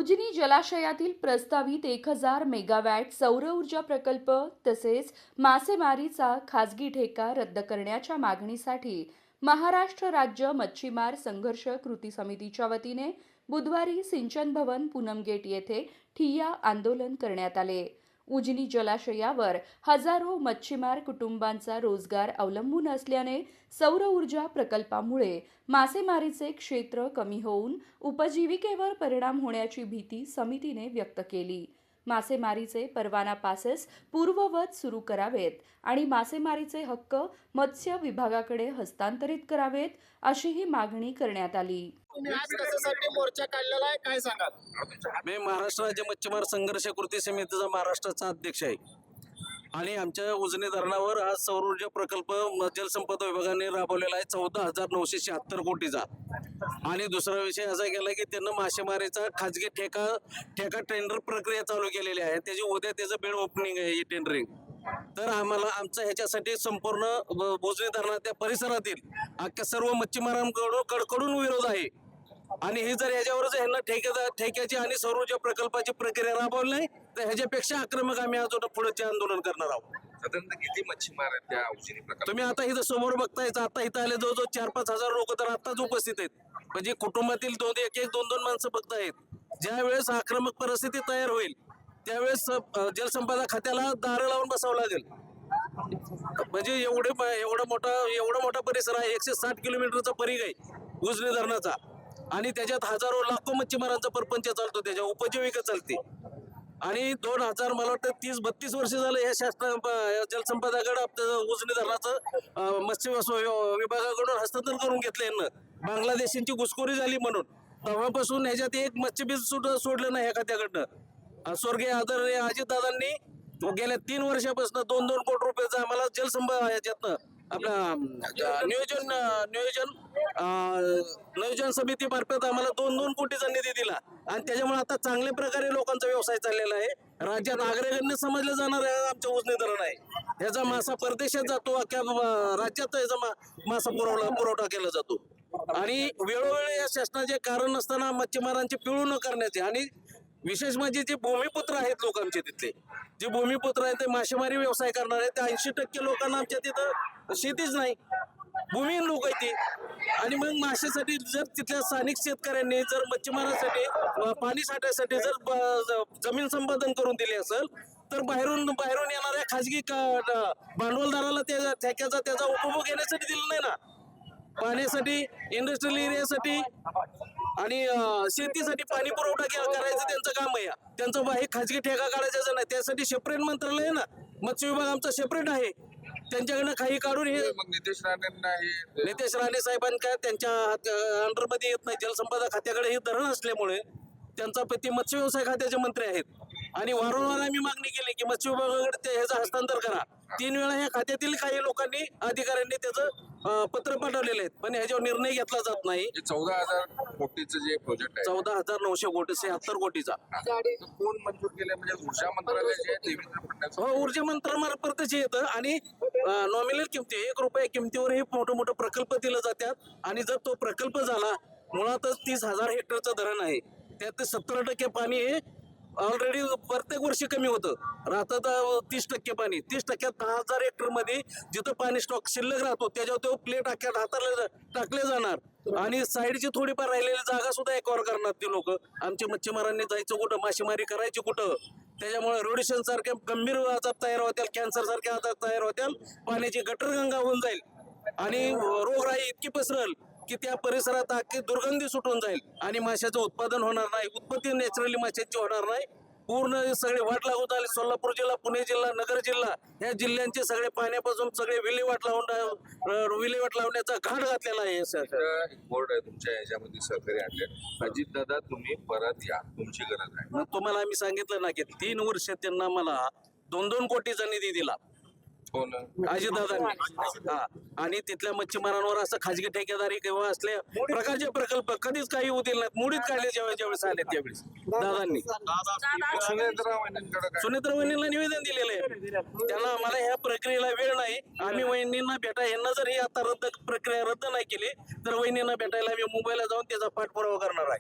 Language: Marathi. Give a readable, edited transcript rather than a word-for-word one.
उजनी जलाशयातील प्रस्तावित 1000 मेगावॅट सौर ऊर्जा प्रकल्प तसेच मासेमारीचा खासगी ठेका रद्द करण्याच्या मागणीसाठी महाराष्ट्र राज्य मच्छीमार संघर्ष कृती समितीच्या वतीने बुधवारी सिंचन भवन पूनम गेट येथे ठिय्या आंदोलन करण्यात आले। उजनी जलाशयावर हजारो मच्छीमार कुटुंबांचा रोजगार अवलंबून असल्याने सौर ऊर्जा प्रकल्पामुळे मासेमारीचे क्षेत्र कमी होऊन उपजीविकेवर परिणाम होण्याची भीती समितीने व्यक्त केली। मासेमारीचे परवाना पासेस पूर्ववत सुरू करावेत आणि मासेमारीचे हक्क मत्स्य विभागाकडे हस्तांतरित करावेत अशीही मागणी करण्यात आली। आज कशासाठी मोर्चा काढलेला आहे काय सांगाल? मी महाराष्ट्र राज्य मच्छीमार संघर्ष कृती समितीचा महाराष्ट्राचा अध्यक्ष आहे आणि आमच्या उजनी धरणावर आज सौर ऊर्जा प्रकल्प जलसंपदा विभागाने राबवलेला आहे 14,976 कोटीचा। आणि दुसरा विषय असा केला की त्यांना मासेमारीचा खाजगी ठेका टेंडर प्रक्रिया चालू केलेली आहे। त्याची उद्या त्याचं बिड ओपनिंग आहे ही टेंडरिंग। तर आम्हाला आमचा ह्याच्यासाठी संपूर्ण उजनी धरणाच्या परिसरातील अख्ख्या सर्व मच्छीमारांकडून विरोध आहे आणि हे जर ह्याच्यावरच ह्यांना ठेक्याची आणि सौर ऊर्जा प्रकल्पाची प्रक्रिया राबवली नाही तर ह्याच्यापेक्षा आक्रमक आम्ही अजून पुढचे आंदोलन करणार आहोत। साधारणतः किती मच्छीमार आहेत त्या उजनी प्रकल्प? तुम्ही आता इथं समोर बघताय, आता इथं आले जवळजवळ 4-5 हजार लोक तर आताच उपस्थित आहेत। म्हणजे कुटुंबातील 2-2 माणसं फक्त आहेत। ज्या वेळेस आक्रमक परिस्थिती तयार होईल त्यावेळेस जलसंपदा खात्याला दार लावून बसावं लागेल। म्हणजे एवढा मोठा परिसर आहे, 160 किलोमीटरचा परिघ आहे उजनी धरणाचा आणि त्याच्यात हजारो लाखो मच्छीमारांचा परपंच चालतो, त्याच्या उपजीविका चालते। आणि 2000 मला वाटतं 30-32 वर्ष झालं या जलसंपदाकडे उजनी धरणाचं मत्स्य विभागाकडून हस्तांतरण करून घेतलं यांना। बांगलादेशींची घुसखोरी झाली म्हणून तेव्हापासून ह्याच्यात एक मच्छीबीज सोडलं नाही ह्या खात्याकडनं। स्वर्गीय आदरणीय अजितदादांनी गेल्या 3 वर्षापासून 2-2 कोटी रुपयाचा आम्हाला जलसंपदा याच्यातनं आपला नियोजन समितीमार्फत आम्हाला 2-2 कोटीचा निधी दिला आणि त्याच्यामुळे आता चांगल्या प्रकारे लोकांचा व्यवसाय चाललेला आहे। राज्यात अग्रगण्य समजलं जाणार आहे आमच्या उजनी धरण आहे। ह्याचा मासा परदेशात जातो, अख्ख्या राज्यात ह्याचा मासा पुरवठा केला जातो आणि वेळोवेळी या शासनाचे कारण नसताना मच्छीमारांची पिळू न करण्याचे आणि विशेष म्हणजे जे भूमिपुत्र आहेत लोक आमच्या तिथले जे भूमिपुत्र आहेत ते मासेमारी व्यवसाय करणार आहेत, त्या 80% लोकांना आमच्या तिथं शेतीच नाही, भूमिहीन लोक आहेत ते। आणि मग माशासाठी जर तिथल्या स्थानिक शेतकऱ्यांनी जर मच्छीमारांसाठी पाणी साठ्यासाठी जर जमीन संपादन करून दिली असेल तर बाहेरून येणाऱ्या खाजगी भांडवलदाराला त्याचा उपभोग घेण्यासाठी दिला नाही ना। पाण्यासाठी, इंडस्ट्रियल एरियासाठी आणि शेतीसाठी पाणी पुरवठा करायचं त्यांचं काम आहे। त्यांचं हे खाजगी ठेका काढायचं नाही, त्यासाठी सेपरेट मंत्रालय आहे ना, मत्स्य विभाग आमचा सेपरेट आहे, त्यांच्याकडनं काही काढून हे नितेश राणे साहेबांना त्यांच्या अंडरमध्ये येत नाही। जलसंपदा खात्याकडे हे धरण असल्यामुळे त्यांचा पती मत्स्य व्यवसाय खात्याचे मंत्री आहेत आणि वारंवार आम्ही मागणी केली की मत्स्य विभागाकडे ह्याचं हस्तांतर करा। 3 वेळा ह्या खात्यातील काही लोकांनी अधिकाऱ्यांनी त्याचं पत्र पाठवलेले आहेत पण ह्याच्यावर निर्णय घेतला जात नाही। 14,000 कोटीचं जे प्रोजेक्ट आहे 14,900 कोटी 76 कोटीचा कोण मंजूर केलं? म्हणजे ऊर्जा मंत्रालयाचे देवेंद्र फडणवीस हो, ऊर्जा मंत्रालयामार्फतच येतं आणि नॉमिनल किमती 1 रुपया किमतीवर हे मोठे प्रकल्प दिले जातात आणि जर तो प्रकल्प झाला, मुळातच 30,000 हेक्टरचं धरण आहे, त्यात 70% पाणी हे ऑलरेडी प्रत्येक वर्षी कमी होतं, राहतं 30% पाणी, 30%त 10,000 हेक्टर मध्ये जिथं पाणी स्टॉक शिल्लक राहतो त्याच्यावर तो प्लेट अख्ख्या हाताला टाकले जाणार आणि साईडची थोडीफार राहिलेली जागा सुद्धा एकवर करणार ती लोक। आमच्या मच्छीमारांनी जायचं कुठं, मासेमारी करायची कुठं? त्याच्यामुळे रोडेशन सारख्या गंभीर आजार तयार होतील, कॅन्सर सारखे आजार तयार होतील, पाण्याची गटरगंगा होऊन जाईल आणि रोगराई इतकी पसरल की त्या परिसरात अख्खी दुर्गंधी सुटून जाईल आणि माशाचं उत्पादन होणार नाही, उत्पत्ती नॅचरली माशांची होणार नाही। पूर्ण सगळे वाट लागून आले, सोलापूर जिल्हा, पुणे जिल्हा, नगर जिल्हा ह्या जिल्ह्यांचे सगळे पाण्यापासून सगळे विल्हेवाट लावण्याचा घाट घातलेला आहे। एक बोर्ड आहे तुमच्या याच्यामध्ये सहकारी आणले, अजितदादा तुम्ही परत या, तुमची गरज आहे। मग तुम्हाला आम्ही सांगितलं ना की 3 वर्ष त्यांना मला 2-2 कोटीचा निधी दिला अजितदादांनी। आणि तिथल्या मच्छीमारांवर असं खाजगी ठेकेदारी किंवा असल्या प्रकारचे प्रकल्प कधीच काही होतील नाहीत, मोडीत काढले ज्यावेळेस आले त्यावेळेस दादांनी। सुनेत्रा वहिनीला निवेदन दिलेलं आहे, त्यांना आम्हाला ह्या प्रक्रियेला वेळ नाही, आम्ही वहिनींना यांना जर ही आता प्रक्रिया रद्द नाही केली तर वहिनींना भेटायला आम्ही मुंबईला जाऊन त्याचा पाठपुरावा करणार आहे।